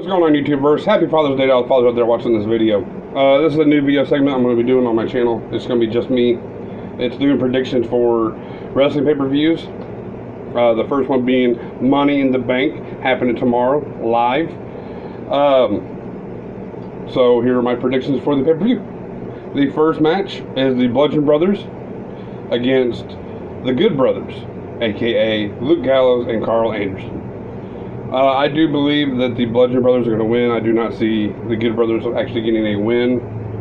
What's going on, YouTubeverse? Happy Father's Day to all the fathers out there watching this video. This is a new video segment I'm going to be doing on my channel. It's going to be just me. It's doing predictions for wrestling pay-per-views. The first one being Money in the Bank, happening tomorrow, live. So here are my predictions for the pay-per-view. The first match is the Bludgeon Brothers against the Good Brothers, aka Luke Gallows and Carl Anderson. I do believe that the Bludgeon Brothers are going to win. I do not see the Good Brothers actually getting a win,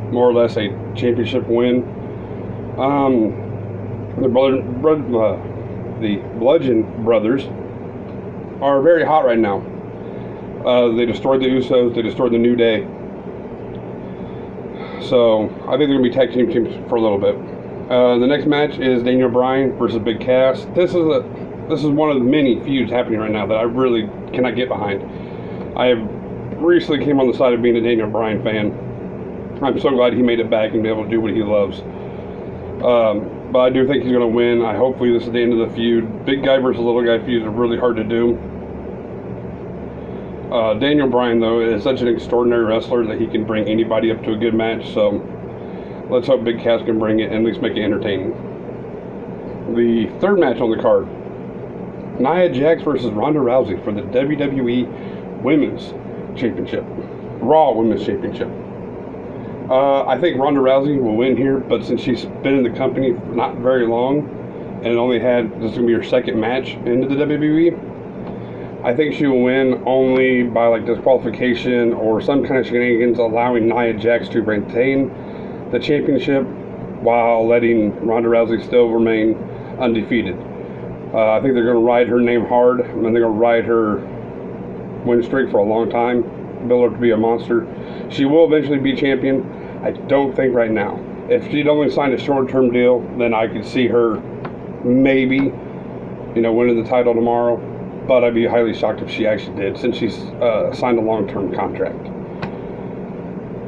more or less a championship win. The Bludgeon Brothers are very hot right now. They destroyed the Usos. They destroyed the New Day. So I think they're going to be tag team teams for a little bit. The next match is Daniel Bryan versus Big Cass. This is one of the many feuds happening right now that I really cannot get behind. I have recently came on the side of being a Daniel Bryan fan. I'm so glad he made it back and be able to do what he loves. But I do think he's going to win. Hopefully this is the end of the feud. Big guy versus little guy feuds are really hard to do. Daniel Bryan, though, is such an extraordinary wrestler that he can bring anybody up to a good match. So let's hope Big Cass can bring it and at least make it entertaining. The third match on the card, Nia Jax versus Ronda Rousey for the WWE Women's Championship, Raw Women's Championship. I think Ronda Rousey will win here, but since she's been in the company for not very long and only had, this is going to be her second match into the WWE, I think she will win only by like disqualification or some kind of shenanigans, allowing Nia Jax to retain the championship while letting Ronda Rousey still remain undefeated. I think they're going to ride her name hard, and they're going to ride her win streak for a long time, build her to be a monster. She will eventually be champion. I don't think right now. If she'd only signed a short-term deal, then I could see her maybe, winning the title tomorrow. But I'd be highly shocked if she actually did, since she's signed a long-term contract.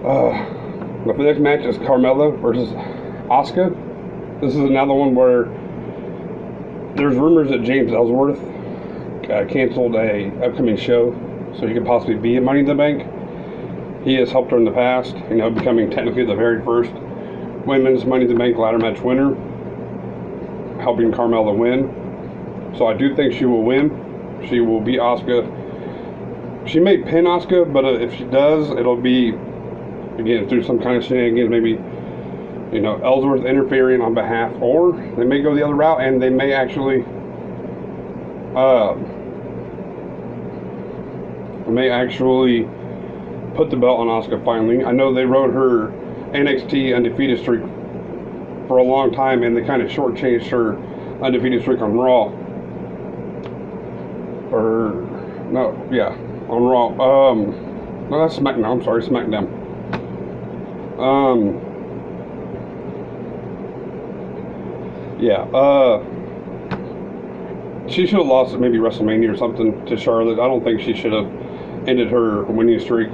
But the next match is Carmella versus Asuka. This is another one where there's rumors that James Ellsworth canceled a upcoming show so he could possibly be at Money in the Bank. He has helped her in the past, becoming technically the very first women's Money in the Bank ladder match winner, helping Carmella win. So I do think she will win. She will beat Asuka. She may pin Asuka, but if she does, it'll be, again, through some kind of shenanigans, maybe Ellsworth interfering on behalf, or they may go the other route and they may actually put the belt on Asuka finally. I know they rode her NXT undefeated streak for a long time, and they kind of shortchanged her undefeated streak on Raw. On Raw. No, that's SmackDown. I'm sorry, SmackDown. She should have lost at maybe WrestleMania or something to Charlotte. I don't think she should have ended her winning streak.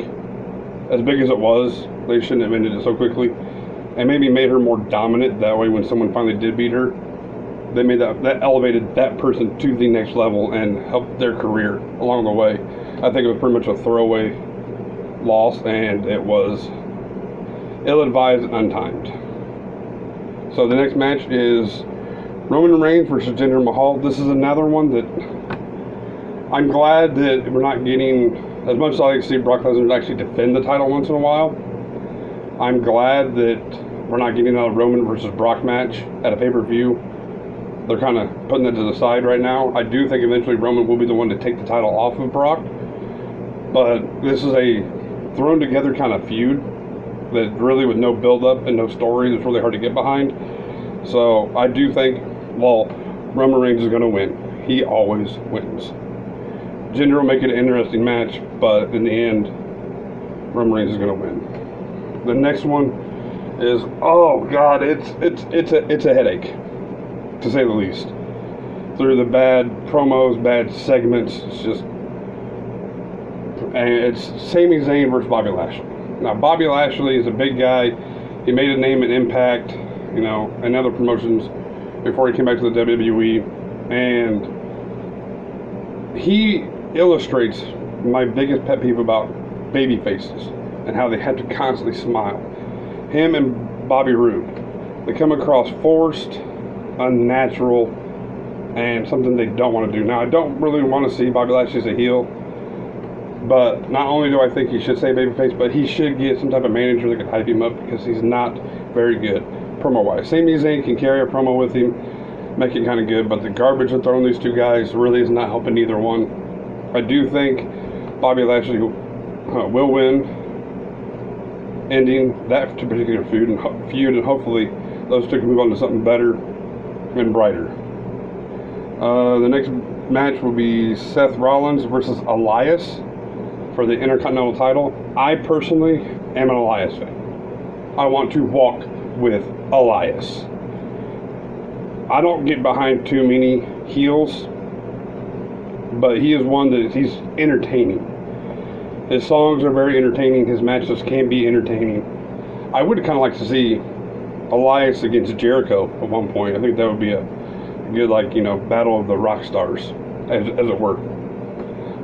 As big as it was, they shouldn't have ended it so quickly. And maybe made her more dominant. That way when someone finally did beat her, they made that elevated that person to the next level and helped their career along the way. I think it was pretty much a throwaway loss, and it was ill-advised and untimed. So the next match is Roman Reigns versus Jinder Mahal. This is another one that I'm glad that we're not getting, as much as I like to see Brock Lesnar actually defend the title once in a while, I'm glad that we're not getting a Roman versus Brock match at a pay-per-view. They're kind of putting that to the side right now. I do think eventually Roman will be the one to take the title off of Brock, but this is a thrown together kind of feud that really, with no build-up and no story, it's really hard to get behind. So I do think, Roman Reigns is going to win. He always wins. Jinder will make it an interesting match, but in the end, Roman Reigns is going to win. The next one is, oh God, it's a headache, to say the least. Through the bad promos, bad segments, it's Sami Zayn versus Bobby Lashley. Now, Bobby Lashley is a big guy. He made a name in Impact, and other promotions before he came back to the WWE. And he illustrates my biggest pet peeve about baby faces and how they have to constantly smile. Him and Bobby Roode, they come across forced, unnatural, and something they don't want to do. Now, I don't really want to see Bobby Lashley as a heel, but not only do I think he should stay babyface, but he should get some type of manager that can hype him up, because he's not very good promo-wise. Sami Zayn can carry a promo with him, make it kind of good, but the garbage they're throwing these two guys really is not helping either one. I do think Bobby Lashley will win, ending that particular feud, and hopefully those two can move on to something better and brighter. The next match will be Seth Rollins versus Elias for the Intercontinental title. I personally am an Elias fan. I want to walk with Elias. I don't get behind too many heels, but he is one that he's entertaining. His songs are very entertaining. His matches can be entertaining. I would kind of like to see Elias against Jericho at one point. I think that would be a good, battle of the rock stars, as it were.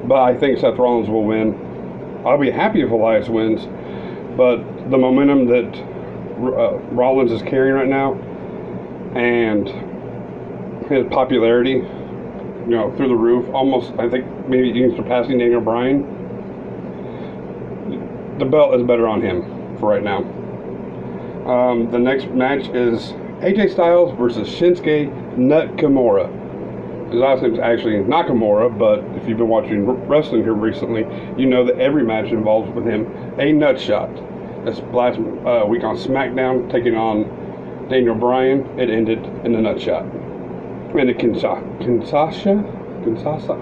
But I think Seth Rollins will win. I'll be happy if Elias wins, but the momentum that Rollins is carrying right now, and his popularity, through the roof, almost, I think, maybe even surpassing Daniel Bryan. The belt is better on him for right now. The next match is AJ Styles versus Shinsuke Nakamura. His last name is actually Nakamura, but if you've been watching wrestling here recently, you know that every match involves with him a nut shot. This last week on SmackDown, taking on Daniel Bryan, it ended in a nut shot. And a Kinshasa,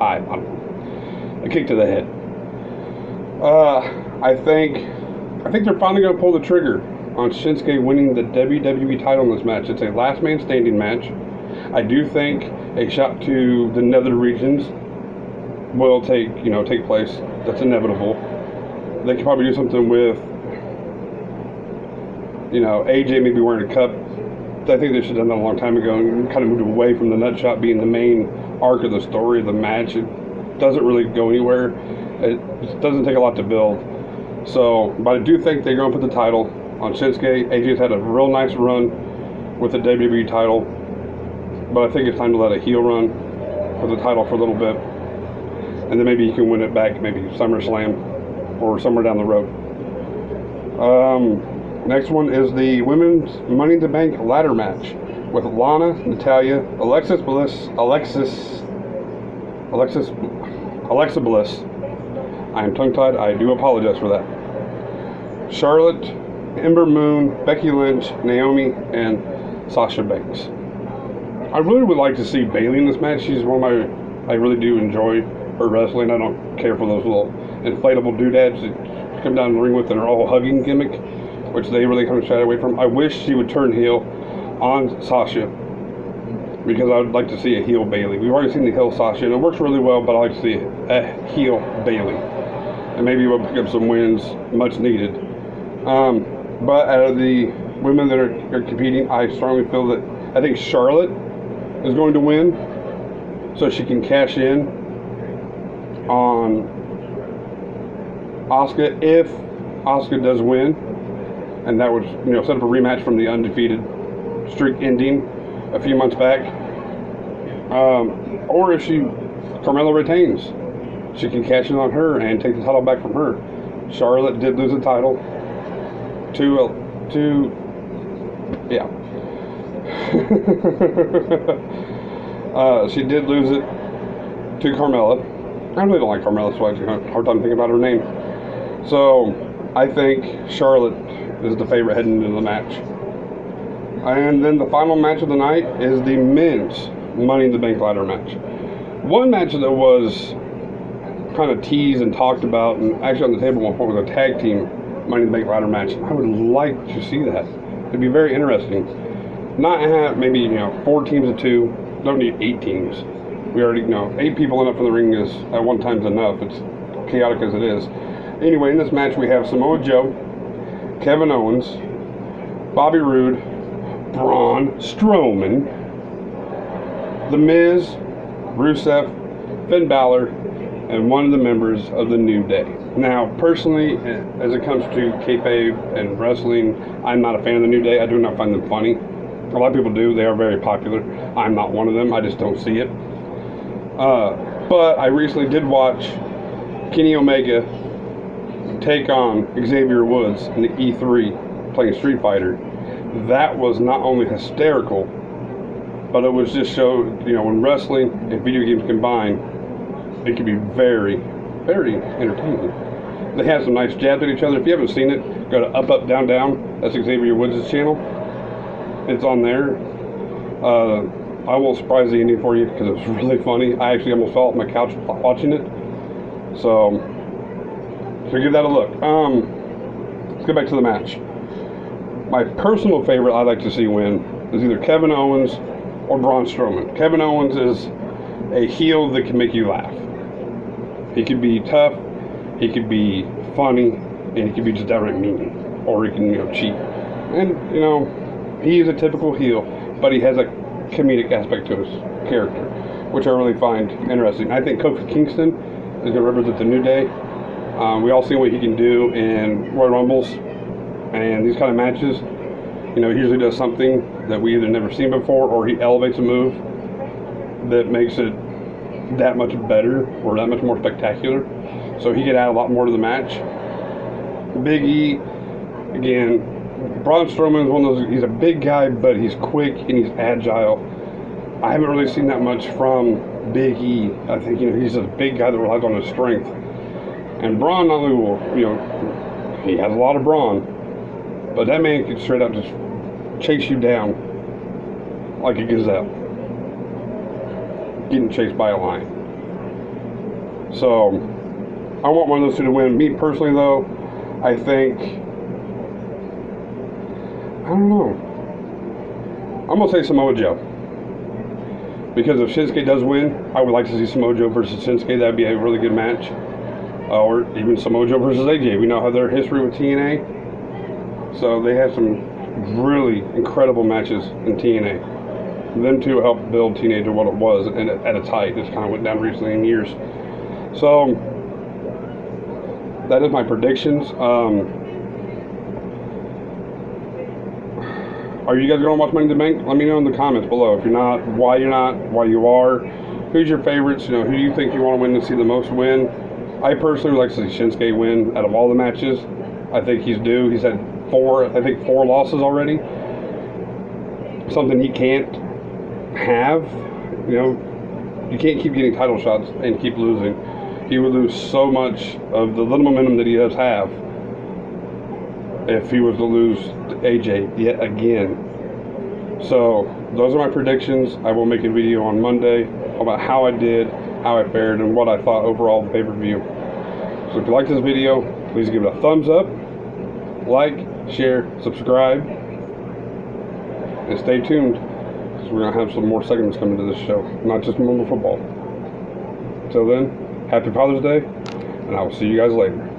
I don't know. A kick to the head. I think they're finally going to pull the trigger on Shinsuke winning the WWE title in this match. It's a last man standing match. I do think a shot to the nether regions will take place. That's inevitable. They could probably do something with AJ maybe wearing a cup. I think they should have done that a long time ago and kind of moved away from the nut shot being the main arc of the story of the match. It doesn't really go anywhere. It doesn't take a lot to build. So, but I do think they're going to put the title on Shinsuke. AJ's had a real nice run with the WWE title, but I think it's time to let a heel run with the title for a little bit, and then maybe he can win it back, maybe SummerSlam or somewhere down the road. Next one is the Women's Money in the Bank ladder match with Lana, Natalya, Alexa Bliss. I am tongue-tied. I do apologize for that. Charlotte, Ember Moon, Becky Lynch, Naomi, and Sasha Banks. I really would like to see Bayley in this match. She's one of I really do enjoy her wrestling. I don't care for those little inflatable doodads that come down the ring with and are all hugging gimmick, which they really kind of shy away from. I wish she would turn heel on Sasha, because I would like to see a heel Bayley. We've already seen the heel Sasha, and it works really well, but I like to see a heel Bayley. And maybe we'll pick up some wins, much needed. But out of the women that are competing, I strongly feel that I think Charlotte is going to win, so she can cash in on Asuka if Asuka does win, and that would set up a rematch from the undefeated streak ending a few months back. Or if Carmella retains, she can cash in on her and take the title back from her. Charlotte did lose the title she did lose it to Carmella. I really don't like Carmella, so I have a hard time thinking about her name. So I think Charlotte is the favorite heading into the match. And then the final match of the night is the men's Money in the Bank ladder match. One match that was kind of teased and talked about, and actually on the table at one point, was a tag team Money in the Bank ladder match. I would like to see that. It'd be very interesting. Not have maybe 4 teams of 2. Don't need 8 teams. We already 8 people enough in the ring is at one time's enough. It's chaotic as it is. Anyway, in this match we have Samoa Joe, Kevin Owens, Bobby Roode, Braun Strowman, The Miz, Rusev, Finn Balor, and one of the members of the New Day. Now, personally, as it comes to kayfabe and wrestling, I'm not a fan of the New Day. I do not find them funny. A lot of people do. They are very popular. I'm not one of them. I just don't see it. But I recently did watch Kenny Omega take on Xavier Woods in the E3 playing Street Fighter. That was not only hysterical, but it was just showed, you know, when wrestling and video games combine, it can be very, very entertaining. They have some nice jabs at each other. If you haven't seen it, go to Up Up Down Down. That's Xavier Woods' channel. It's on there. I won't surprise the ending for you because it was really funny. I actually almost fell off my couch watching it. So give that a look. Let's get back to the match. My personal favorite I'd like to see win is either Kevin Owens or Braun Strowman. Kevin Owens is a heel that can make you laugh. He could be tough, he could be funny, and he could be just downright mean. Or he can, you know, cheat. And, you know, he is a typical heel, but he has a comedic aspect to his character, which I really find interesting. I think Kofi Kingston is going to represent the New Day. We all see what he can do in Royal Rumbles and these kind of matches. You know, he usually does something that we either never seen before, or he elevates a move that makes it that much better or that much more spectacular. So he could add a lot more to the match. Big E, again, Braun Strowman is one of those, he's a big guy, but he's quick and he's agile. I haven't really seen that much from Big E. I think, you know, he's a big guy that relies on his strength. And Braun not only will, you know, he has a lot of brawn, but that man can straight up just chase you down like a gazelle, getting chased by a lion. So, I want one of those two to win. Me personally, though, I think, I don't know. I'm going to say Samoa Joe. Because if Shinsuke does win, I would like to see Samoa Joe versus Shinsuke. That would be a really good match. Or even Samoa Joe versus AJ. We know how their history with TNA. So they have some really incredible matches in TNA. Them two helped build TNA to what it was and at its height. It's kind of went down recently in years. So that is my predictions. Are you guys going to watch Money in the Bank? Let me know in the comments below. If you're not, why you're not, why you are. Who's your favorites? You know, who do you think you want to win to see the most win? I personally would like to see Shinsuke win out of all the matches. I think he's due. He's had four losses already. Something he can't have. You know, you can't keep getting title shots and keep losing. He would lose so much of the little momentum that he does have if he was to lose to AJ yet again. So those are my predictions. I will make a video on Monday about how I did, how I fared, and what I thought overall of the pay-per-view. So if you like this video, please give it a thumbs up, like, share, subscribe, and stay tuned, because we're going to have some more segments coming to this show, not just normal football. Till then, happy Father's Day, and I will see you guys later.